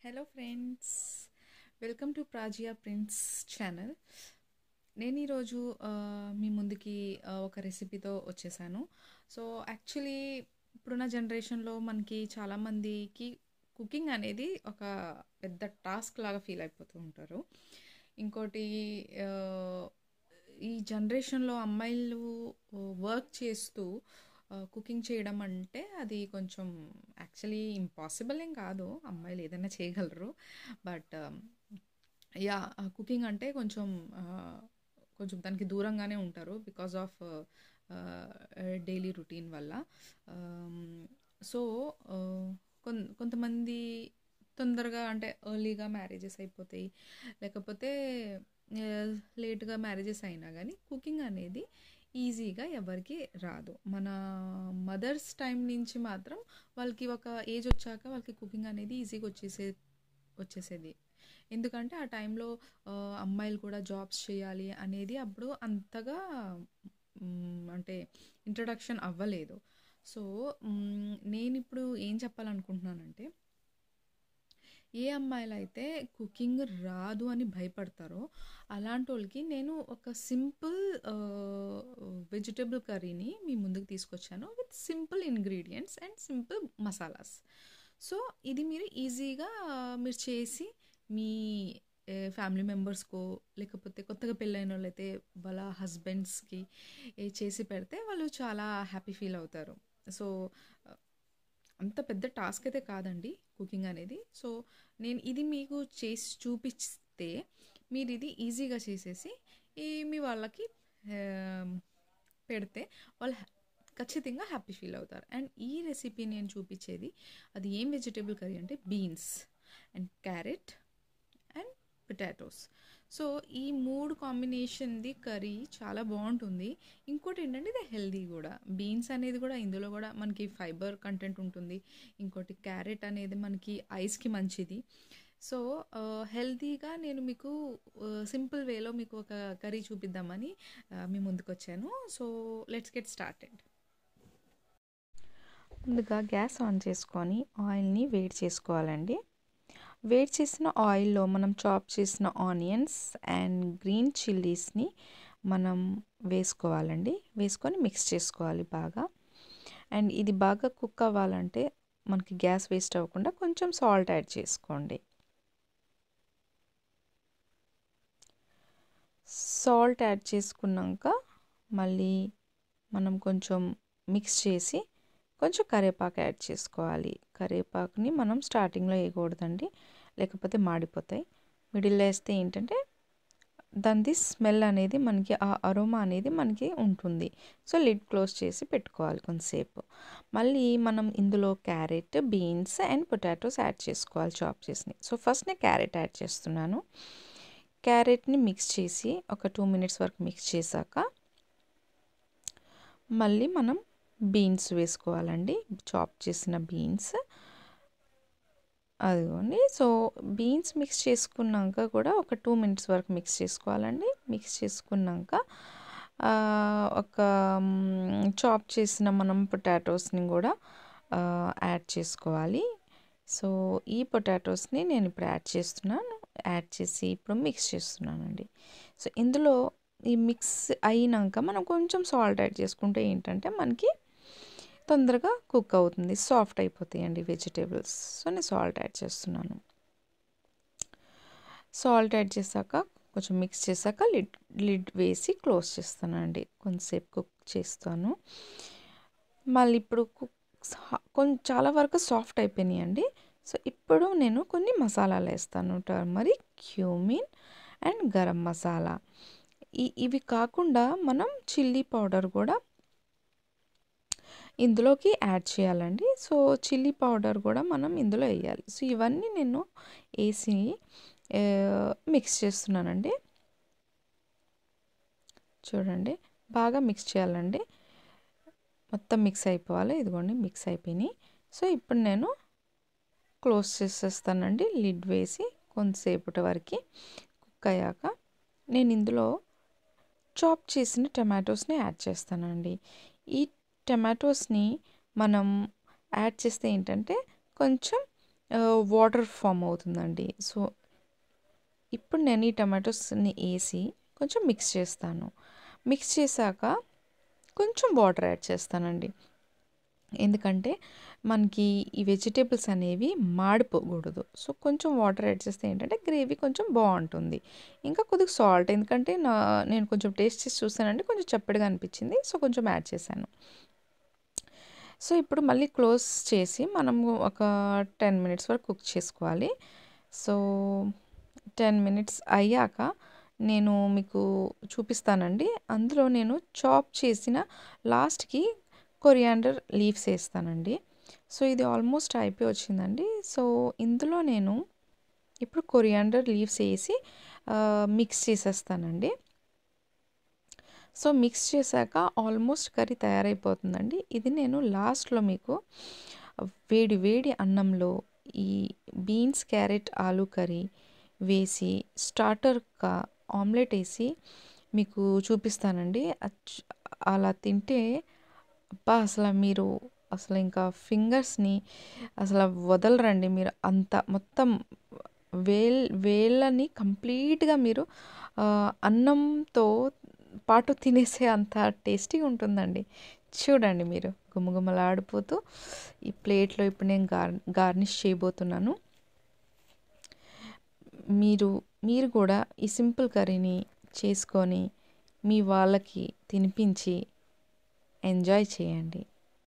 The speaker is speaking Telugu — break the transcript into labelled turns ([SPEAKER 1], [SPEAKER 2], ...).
[SPEAKER 1] హలో ఫ్రెండ్స్, వెల్కమ్ టు ప్రాజియా ప్రిన్స్ ఛానల్. నేను ఈరోజు మీ ముందుకి ఒక రెసిపీతో వచ్చేసాను. సో యాక్చువల్లీ ఇప్పుడున్న జనరేషన్లో మనకి చాలామందికి కుకింగ్ అనేది ఒక పెద్ద టాస్క్ లాగా ఫీల్ అయిపోతూ ఉంటారు. ఇంకోటి ఈ జనరేషన్లో అమ్మాయిలు వర్క్ చేస్తూ కుకింగ్ చేయడం అంటే అది కొంచెం యాక్చువల్లీ ఇంపాసిబుల్ ఏం కాదు, అమ్మాయిలు ఏదైనా చేయగలరు. బట్ యా, కుకింగ్ అంటే కొంచెం కొంచెం దానికి దూరంగానే ఉంటారు బికాజ్ ఆఫ్ డైలీ రొటీన్ వల్ల. సో కొంతమంది తొందరగా అంటే ఎర్లీగా మ్యారేజెస్ అయిపోతాయి, లేకపోతే లేట్గా మ్యారేజెస్ అయినా కానీ కుకింగ్ అనేది ఈజీగా ఎవరికి రాదు. మన మదర్స్ టైం నుంచి మాత్రం వాళ్ళకి ఒక ఏజ్ వచ్చాక వాళ్ళకి కుకింగ్ అనేది ఈజీగా వచ్చేసేది. ఎందుకంటే ఆ టైంలో అమ్మాయిలు కూడా జాబ్స్ చేయాలి అనేది అప్పుడు అంతగా అంటే ఇంట్రడక్షన్ అవ్వలేదు. సో నేను ఇప్పుడు ఏం చెప్పాలనుకుంటున్నానంటే, ఏ అమ్మాయిలు అయితే కుకింగ్ రాదు అని భయపడతారో అలాంటి వాళ్ళకి నేను ఒక సింపుల్ వెజిటబుల్ కర్రీని మీ ముందుకు తీసుకొచ్చాను with simple ingredients and simple masalas. So ఇది మీరు ఈజీగా మీరు చేసి మీ ఫ్యామిలీ మెంబర్స్కో, లేకపోతే కొత్తగా పెళ్ళైన వాళ్ళైతే వాళ్ళ హస్బెండ్స్కి చేసి పెడితే వాళ్ళు చాలా హ్యాపీ ఫీల్ అవుతారు. సో అంత పెద్ద టాస్క్ అయితే కాదండి కుకింగ్ అనేది. సో నేను ఇది మీకు చేసి చూపిస్తే మీరు ఇది ఈజీగా చేసేసి మీ వాళ్ళకి పెడితే వాళ్ళు ఖచ్చితంగా హ్యాపీ ఫీల్ అవుతారు. అండ్ ఈ రెసిపీ నేను చూపించేది అది ఏం వెజిటేబుల్ కర్రీ అంటే beans and carrot and potatoes. So ఈ మూడు కాంబినేషన్ది కర్రీ చాలా బాగుంటుంది. ఇంకోటి ఏంటంటే ఇది హెల్దీ కూడా. బీన్స్ అనేది కూడా ఇందులో కూడా మనకి ఫైబర్ కంటెంట్ ఉంటుంది. ఇంకోటి క్యారెట్ అనేది మనకి ఐస్కి మంచిది. సో హెల్తీగా నేను మీకు సింపుల్ వేలో మీకు ఒక కర్రీ చూపిద్దామని మీ ముందుకు వచ్చాను. So let's get started.
[SPEAKER 2] ముందుగా గ్యాస్ ఆన్ చేసుకొని ఆయిల్ని వేడి చేసుకోవాలండి. వేడి చేసిన ఆయిల్లో మనం చాప్ చేసిన ఆనియన్స్ అండ్ గ్రీన్ చిల్లీస్ని మనం వేసుకోవాలండి. వేసుకొని మిక్స్ చేసుకోవాలి బాగా. అండ్ ఇది బాగా కుక్ అవ్వాలంటే మనకి గ్యాస్ వేస్ట్ అవ్వకుండా కొంచెం సాల్ట్ యాడ్ చేసుకోండి. సాల్ట్ యాడ్ చేసుకున్నాక మళ్ళీ మనం కొంచెం మిక్స్ చేసి కొంచెం కరివేపాకు యాడ్ చేసుకోవాలి. కరివేపాకుని మనం స్టార్టింగ్లో వేయకూడదండి, లేకపోతే మాడిపోతాయి. మిడిల్లో వేస్తే ఏంటంటే దాని స్మెల్ అనేది మనకి, ఆ అరోమా అనేది మనకి ఉంటుంది. సో లిడ్ క్లోజ్ చేసి పెట్టుకోవాలి కొంతసేపు. మళ్ళీ మనం ఇందులో carrot, beans and potatoes add చేసుకోవాలి చాప్ చేసినవి. సో ఫస్ట్ నేను క్యారెట్ యాడ్ చేస్తున్నాను. క్యారెట్ని మిక్స్ చేసి ఒక 2 minutes వరకు మిక్స్ చేశాక మళ్ళీ మనం బీన్స్ వేసుకోవాలండి, చాప్ చేసిన బీన్స్. అదిగోండి. సో బీన్స్ మిక్స్ చేసుకున్నాక కూడా ఒక 2 minutes వరకు మిక్స్ చేసుకోవాలండి. మిక్స్ చేసుకున్నాక ఒక చాప్ చేసిన మనం పొటాటోస్ని కూడా యాడ్ చేసుకోవాలి. సో ఈ పొటాటోస్ని నేను ఇప్పుడు యాడ్ చేస్తున్నాను. యాడ్ చేసి ఇప్పుడు మిక్స్ చేస్తున్నానండి. సో ఇందులో ఈ మిక్స్ అయినాక మనం కొంచెం సాల్ట్ యాడ్ చేసుకుంటే ఏంటంటే మనకి తొందరగా కుక్ అవుతుంది, సాఫ్ట్ అయిపోతాయండి వెజిటేబుల్స్. సో నేను సాల్ట్ యాడ్ చేస్తున్నాను. సాల్ట్ యాడ్ చేశాక కొంచెం మిక్స్ చేశాక లిడ్ వేసి క్లోజ్ చేస్తానండి. కొంచెంసేపు కుక్ చేస్తాను. మళ్ళీ ఇప్పుడు కొంచెం చాలా వరకు సాఫ్ట్ అయిపోయినాయండి. సో ఇప్పుడు నేను కొన్ని మసాలాలు వేస్తాను. Turmeric, cumin and garam masala. ఇవి కాకుండా మనం చిల్లీ పౌడర్ కూడా ఇందులోకి యాడ్ చేయాలండి. సో చిల్లీ పౌడర్ కూడా మనం ఇందులో వేయాలి. సో ఇవన్నీ నేను వేసి మిక్స్ చేస్తున్నానండి. చూడండి, బాగా మిక్స్ చేయాలండి, మొత్తం మిక్స్ అయిపోవాలి. ఇదిగోండి మిక్స్ అయిపోయినాయి. సో ఇప్పుడు నేను క్లోజ్ చేసేస్తానండి లిడ్ వేసి. కొంతసేపటి వరకు కుక్ అయ్యాక నేను ఇందులో చాప్ చేసిన టమాటోస్ని యాడ్ చేస్తానండి. ఈ టమాటోస్ని మనం యాడ్ చేస్తే ఏంటంటే కొంచెం వాటర్ ఫామ్ అవుతుందండి. సో, ఇప్పుడు నేను ఈ టమాటోస్‌ని ఏసి కొంచెం మిక్స్ చేస్తాను. మిక్స్ చేశాక కొంచెం వాటర్ యాడ్ చేస్తానండి. ఎందుకంటే మనకి ఈ వెజిటేబుల్స్ అనేవి మాడిపోకూడదు. సో, కొంచెం వాటర్ యాడ్ చేస్తే ఏంటంటే గ్రేవీ కొంచెం బావుంటుంది. ఇంకా కొద్దిగా సాల్ట్, ఎందుకంటే నేను కొంచెం టేస్ట్ చేసి చూసానండి, కొంచెం చప్పగా అనిపించింది. సో, కొంచెం యాడ్ చేశాను. సో, ఇప్పుడు మళ్ళీ క్లోజ్ చేసి మనము ఒక 10 మినిట్స్ వరకు కుక్ చేసుకోవాలి. సో, 10 మినిట్స్ అయ్యాక నేను మీకు చూపిస్తానండి. అందులో నేను చాప్ చేసిన లాస్ట్‌కి కొరియాండర్ లీవ్స్ ఏస్తానండి. సో, ఇది ఆల్మోస్ట్ అయిపోయి వచ్చిందండి. సో, ఇందులో నేను ఇప్పుడు కొరియాండర్ లీవ్స్ ఏసి మిక్స్ చేసేస్తానండి. సో, మిక్స్ చేశాక ఆల్మోస్ట్ కర్రీ తయారైపోతుందండి. ఇది నేను లాస్ట్‌లో మీకు వేడి వేడి అన్నంలో ఈ బీన్స్, క్యారెట్, ఆలు కర్రీ వేసి స్టార్టర్‌గా ఆమ్లెట్ ఏసి మీకు చూపిస్తానండి. అలా తింటే అబ్బా! మీరు ఇంకా ఫింగర్స్‌ని వదలరండి మీరు. అంత మొత్తం వేళ్ళని కంప్లీట్‌గా మీరు అన్నంతో పాటు తినేసే అంత టేస్టీగా ఉంటుందండి. చూడండి మీరు, గుమగుమలాడిపోతూ ఈ ప్లేట్‌లో ఇప్పుడు నేను గార్నిష్ చేయబోతున్నాను. మీరు కూడా ఈ సింపుల్ కర్రీని చేసుకొని మీ వాళ్ళకి తినిపించి ఎంజాయ్ చేయండి.